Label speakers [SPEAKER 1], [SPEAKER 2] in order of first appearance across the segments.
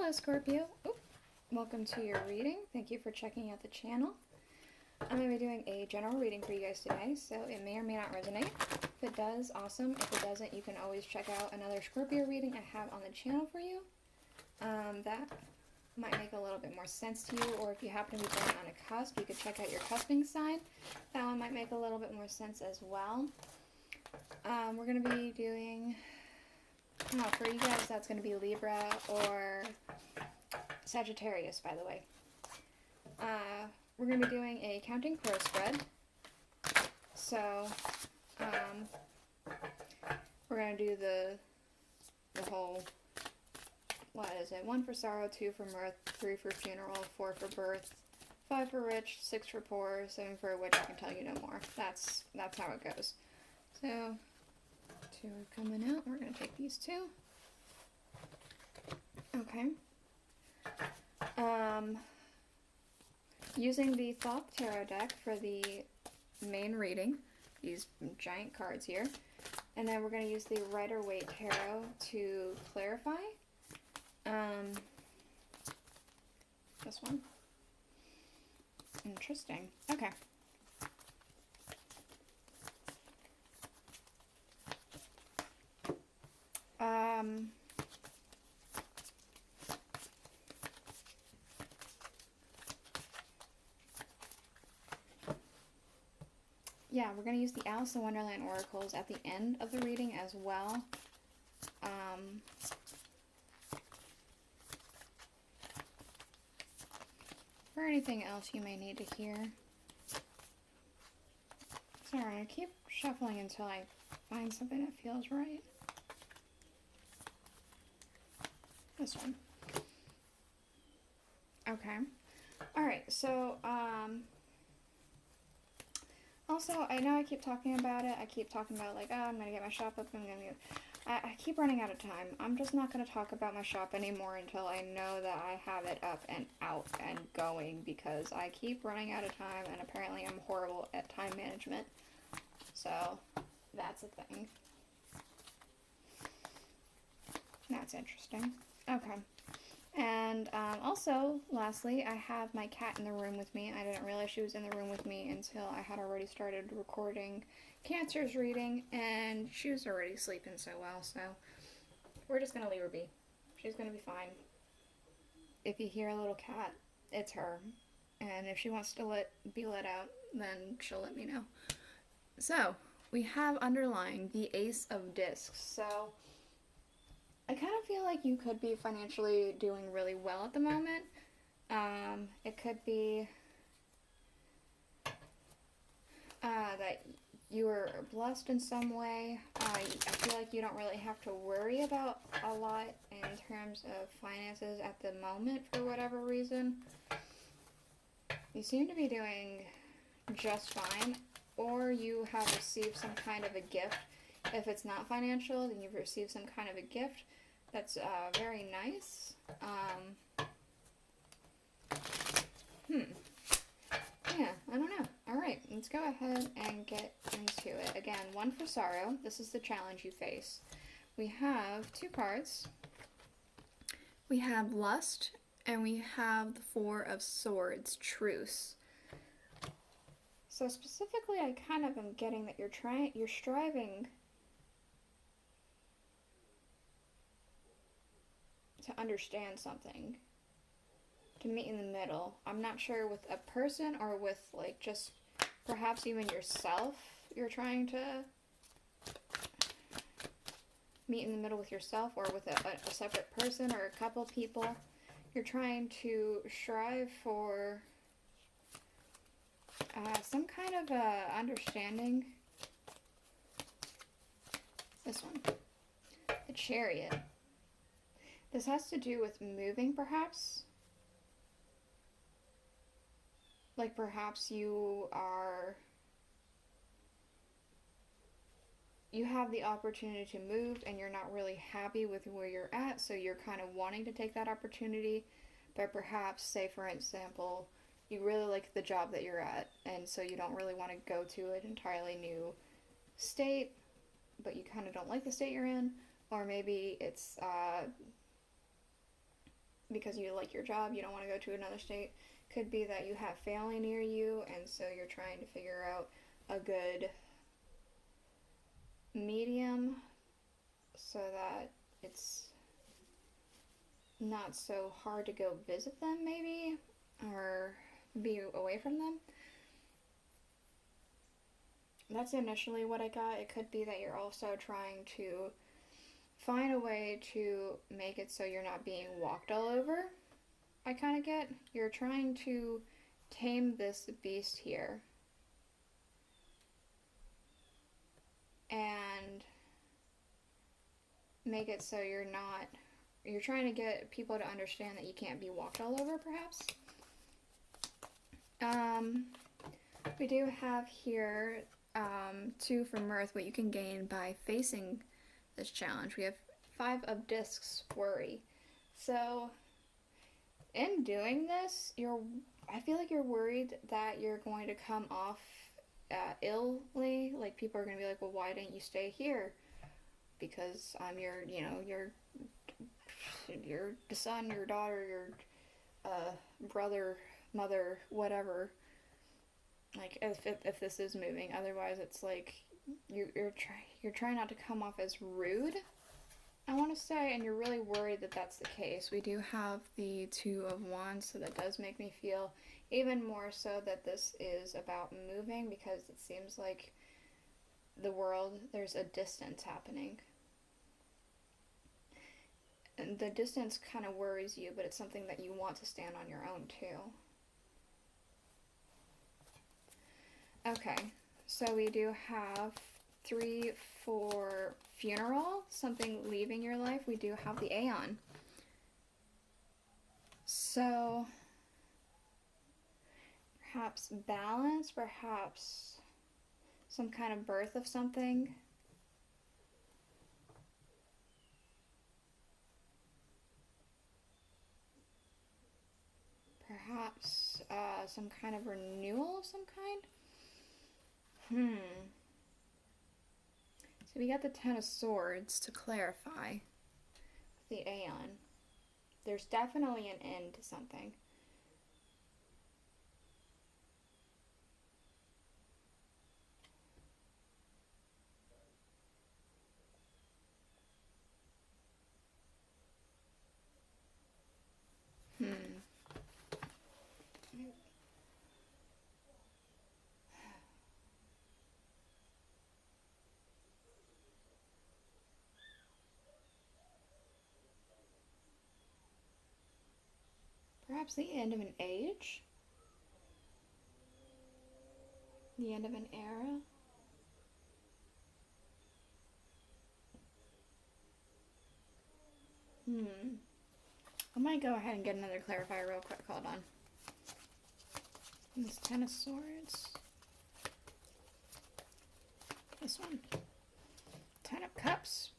[SPEAKER 1] Hello Scorpio, welcome to your reading. Thank you for checking out the channel. I'm going to be doing a general reading for you guys today, so it may or may not resonate. If it does, awesome. If it doesn't, you can always check out another Scorpio reading I have on the channel for you. That might make a little bit more sense to you, or if you happen to be born on a cusp, you could check out your cusping sign. That one might make a little bit more sense as well. We're going to be doing... for you guys, that's going to be Libra or Sagittarius, by the way. We're going to be doing a counting crow spread. So, we're going to do the whole, what is it? 1 for sorrow, 2 for mirth, 3 for funeral, 4 for birth, 5 for rich, 6 for poor, 7 for which I can tell you no more. That's how it goes. So, 2 are coming out. We're going to take these 2. Okay. Using the Thoth Tarot deck for the main reading, these giant cards here, and then we're going to use the Rider-Waite Tarot to clarify. This one. Interesting. Okay. Yeah, we're going to use the Alice in Wonderland oracles at the end of the reading as well. For anything else you may need to hear. Sorry, I keep shuffling until I find something that feels right. This one. Okay. Alright, so, also, I know I keep talking about it. I keep talking about, like, oh, I'm going to get my shop up. I keep running out of time. I'm just not going to talk about my shop anymore until I know that I have it up and out and going, because I keep running out of time, and apparently I'm horrible at time management. So, that's a thing. That's interesting. Okay. And also, lastly, I have my cat in the room with me. I didn't realize she was in the room with me until I had already started recording Cancer's reading, and she was already sleeping so well, so we're just going to leave her be. She's going to be fine. If you hear a little cat, it's her. And if she wants to be let out, then she'll let me know. So, we have underlying the Ace of Discs. So, I kind of feel like you could be financially doing really well at the moment. It could be that you were blessed in some way. I feel like you don't really have to worry about a lot in terms of finances at the moment for whatever reason. You seem to be doing just fine, or you have received some kind of a gift. If it's not financial, then you've received some kind of a gift. That's very nice. Yeah, I don't know. Alright, let's go ahead and get into it. Again, 1 for sorrow. This is the challenge you face. We have 2 cards. We have lust, and we have the 4 of swords, truce. So specifically, I kind of am getting that you're striving to understand something, to meet in the middle. I'm not sure with a person or with, like, just perhaps even yourself. You're trying to meet in the middle with yourself, or with a separate person or a couple people. You're trying to strive for some kind of understanding. This one. The Chariot. This has to do with moving, perhaps. Like, perhaps you have the opportunity to move and you're not really happy with where you're at, so you're kind of wanting to take that opportunity, but perhaps, say for example, you really like the job that you're at, and so you don't really want to go to an entirely new state, but you kind of don't like the state you're in, or maybe it's because you like your job, you don't want to go to another state. Could be that you have family near you, and so you're trying to figure out a good medium so that it's not so hard to go visit them, maybe, or be away from them. That's initially what I got. It could be that you're also trying to find a way to make it so you're not being walked all over. I kind of get. You're trying to tame this beast here. And make it so you're trying to get people to understand that you can't be walked all over, perhaps. We do have here 2 for mirth, what you can gain by facing this challenge. We have 5 of discs, worry. So in doing this, I feel like you're worried that you're going to come off illy. Like, people are going to be like, well, why didn't you stay here? Because I'm your son, your daughter, your brother, mother, whatever. Like, if this is moving. Otherwise, it's like you're trying not to come off as rude, I want to say, and you're really worried that that's the case. We do have the 2 of Wands, so that does make me feel even more so that this is about moving, because it seems like the world, there's a distance happening. And the distance kind of worries you, but it's something that you want to stand on your own too. Okay, so we do have 3 for funeral, something leaving your life. We do have the Aeon. So perhaps balance, perhaps some kind of birth of something. Perhaps some kind of renewal of some kind. So we got the 10 of Swords to clarify. The Aeon. There's definitely an end to something. Perhaps the end of an age? The end of an era? I might go ahead and get another clarifier real quick. Hold on. This 10 of Swords. This one. 10 of Cups.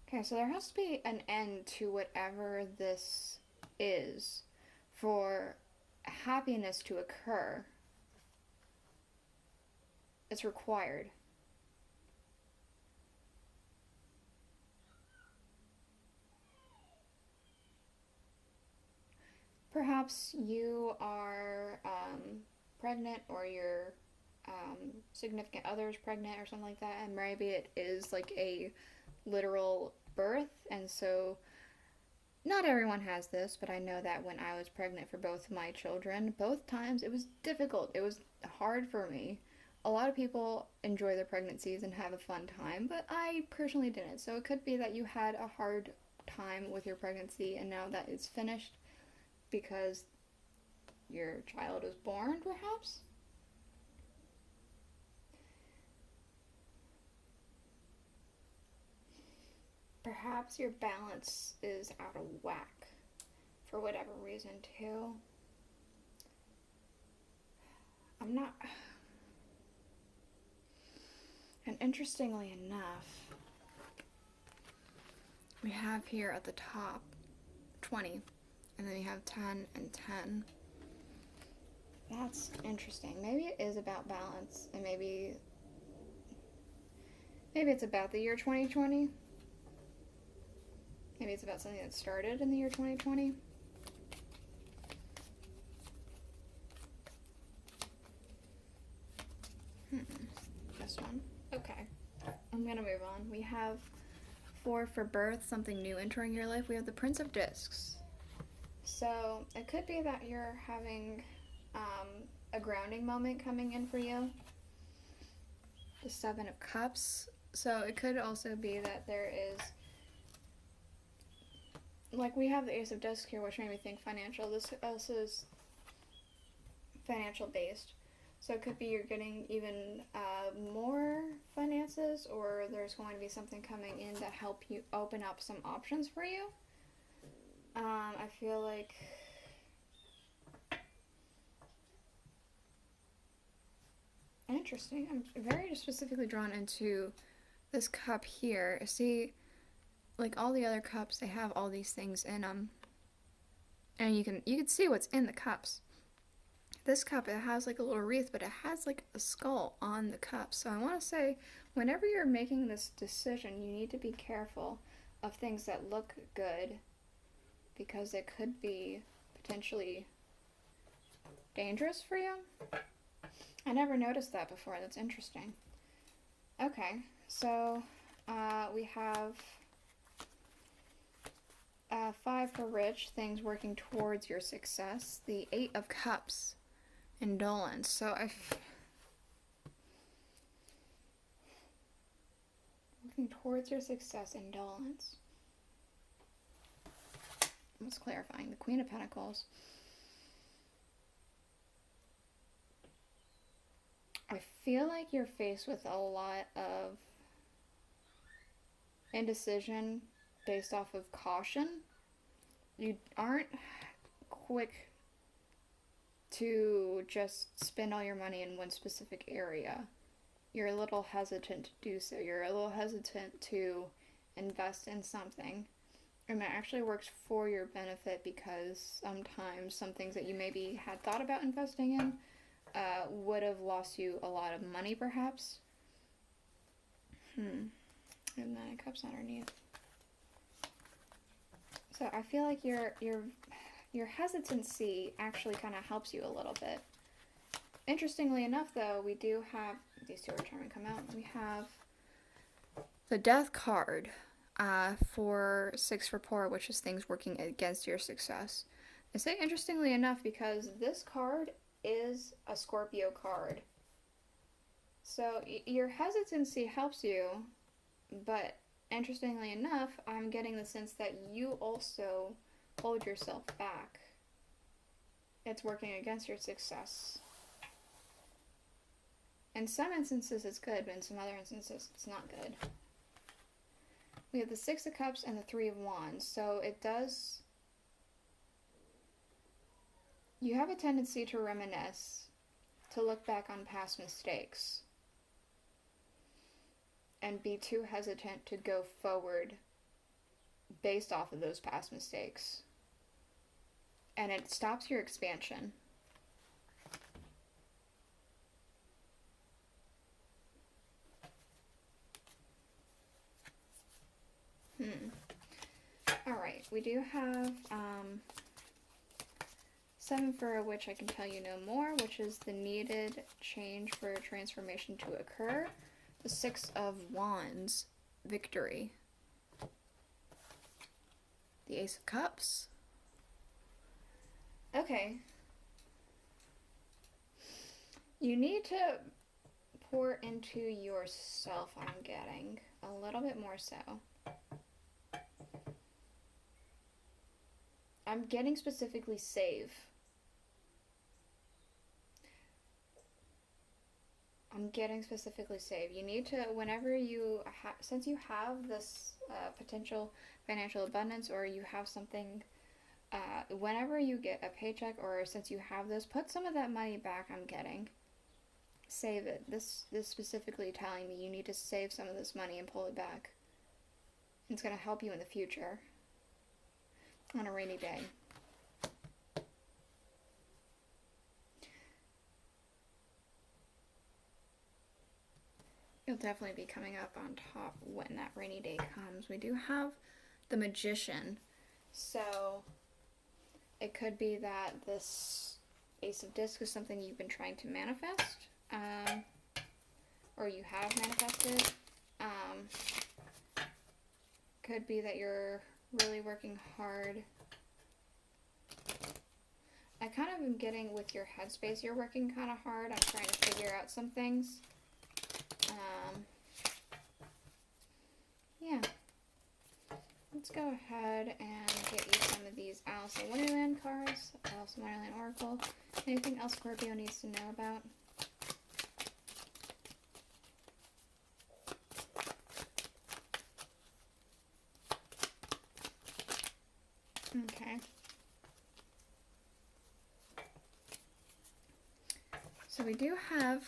[SPEAKER 1] Okay, so there has to be an end to whatever this is for happiness to occur. It's required. Perhaps you are pregnant, or your significant other is pregnant or something like that, and maybe it is like a literal birth, and so not everyone has this, but I know that when I was pregnant for both of my children, both times it was difficult. It was hard for me. A lot of people enjoy their pregnancies and have a fun time, but I personally didn't. So it could be that you had a hard time with your pregnancy, and now that it's finished because your child was born, perhaps? Perhaps your balance is out of whack for whatever reason, too. I'm not... And interestingly enough, we have here at the top 20, and then you have 10 and 10. That's interesting. Maybe it is about balance, and maybe it's about the year 2020. Maybe it's about something that started in the year 2020. going to move on. We have 4 for birth, something new entering your life. We have the Prince of Discs. So it could be that you're having a grounding moment coming in for you. The 7 of Cups. So it could also be that there is, like we have the Ace of Discs here, which made me think financial. This also is financial based. So it could be you're getting even more finances, or there's going to be something coming in to help you open up some options for you. I feel like interesting. I'm very specifically drawn into this cup here. See, like all the other cups, they have all these things in them, and you can see what's in the cups. This cup, it has like a little wreath, but it has like a skull on the cup. So I want to say, whenever you're making this decision, you need to be careful of things that look good, because it could be potentially dangerous for you. I never noticed that before. That's interesting. Okay, so we have 5 for rich, things working towards your success. The 8 of Cups, indolence. So working towards your success, indolence. What's clarifying? The Queen of Pentacles. I feel like you're faced with a lot of indecision based off of caution. You aren't quick to just spend all your money in one specific area. You're a little hesitant to do so. You're a little hesitant to invest in something. And that actually works for your benefit, because sometimes some things that you maybe had thought about investing in would have lost you a lot of money, perhaps. And then it cups underneath. So I feel like your hesitancy actually kind of helps you a little bit. Interestingly enough, though, we do have these 2 are trying to come out. We have the Death card for 6 for poor, which is things working against your success. I say interestingly enough because this card is a Scorpio card. So your hesitancy helps you, but interestingly enough, I'm getting the sense that you also hold yourself back. It's working against your success. In some instances it's good, but in some other instances it's not good. We have the 6 of Cups and the 3 of Wands. So it does... You have a tendency to reminisce, to look back on past mistakes, and be too hesitant to go forward based off of those past mistakes. And it stops your expansion. Alright, we do have 7 for which I can tell you no more, which is the needed change for a transformation to occur. The 6 of Wands, victory. The Ace of Cups. Okay. You need to pour into yourself, I'm getting. A little bit more so. I'm getting specifically save. I'm getting specifically save. You need to, whenever you, since you have this potential financial abundance, or you have something, whenever you get a paycheck, or since you have this, put some of that money back, I'm getting. Save it. This specifically telling me you need to save some of this money and pull it back. It's going to help you in the future. On a rainy day. You'll definitely be coming up on top when that rainy day comes. We do have the Magician. So it could be that this Ace of Discs is something you've been trying to manifest. Or you have manifested. Could be that you're really working hard. I kind of am getting with your headspace, you're working kind of hard on trying to figure out some things. Yeah. Let's go ahead and get you some of these Aleister Wonderland cards, Aleister Wonderland Oracle. Anything else Scorpio needs to know about? Okay. So we do have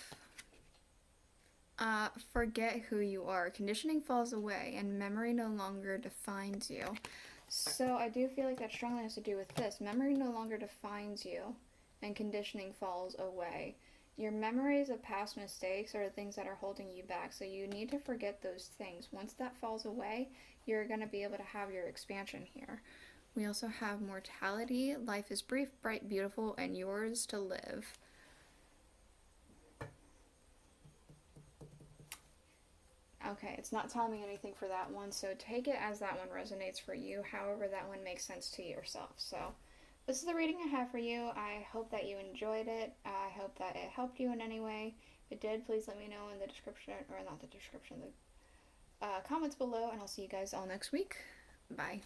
[SPEAKER 1] forget who you are. Conditioning falls away and memory no longer defines you. So I do feel like that strongly has to do with this. Memory no longer defines you and conditioning falls away. Your memories of past mistakes are the things that are holding you back. So you need to forget those things. Once that falls away, you're going to be able to have your expansion here. We also have mortality. Life is brief, bright, beautiful, and yours to live. Okay, it's not telling me anything for that one, so take it as that one resonates for you, however that one makes sense to yourself. So this is the reading I have for you. I hope that you enjoyed it. I hope that it helped you in any way. If it did, please let me know in the description, or not the description, the comments below, and I'll see you guys all next week. Bye.